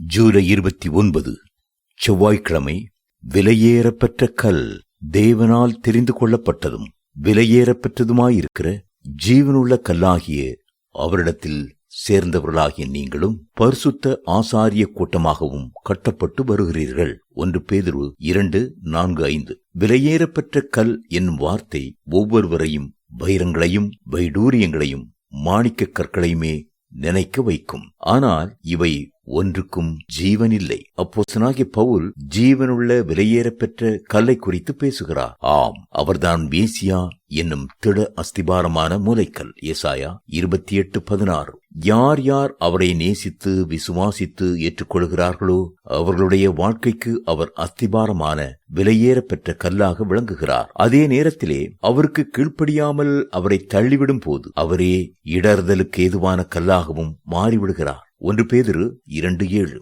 ஜூலை 29 செவ்வாய்க்கிழமை. விலையேறப்பெற்ற கல், தேவனால் தெரிந்து கொள்ளப்பட்டதும் விலையேறப்பெற்றதுமாயிருக்கிற ஜீவனுள்ள கல்லாகிய அவரிடத்தில் சேர்ந்தவர்களாகிய நீங்களும் பரிசுத்த ஆசாரிய கூட்டமாகவும் கட்டப்பட்டு வருகிறீர்கள். 1 பேதுரு 2:4-5. விலையேறப்பெற்ற கல் என்னும் வார்த்தை ஒவ்வொருவரையும் வைரங்களையும் வைடூரியங்களையும் மாணிக்க கற்களையுமே நினைக்க வைக்கும். ஆனால் இவை ஒன்றுக்கும் ஜீவனில்லை. அப்போஸ்தலனாகிய பவுல் ஜீவனுள்ள விலையேறப்பெற்ற கல்லை குறித்து பேசுகிறார். ஆம், அவர்தான் மேசியா என்னும் திட அஸ்திபாரமான மூலைக்கல். ஏசாயா 28:16. யார் யார் அவரை நேசித்து விசுவாசித்து ஏற்றுக்கொள்கிறார்களோ அவர்களுடைய வாழ்க்கைக்கு அவர் அஸ்திபாரமான விலையேறப்பெற்ற கல்லாக விளங்குகிறார். அதே நேரத்திலே அவருக்கு கீழ்ப்படியாமல் அவரை தள்ளிவிடும் போது அவரே இடறுதலுக்கு ஏதுவான கல்லாகவும் மாறிவிடுகிறார். 1 பேதுரு 2:7.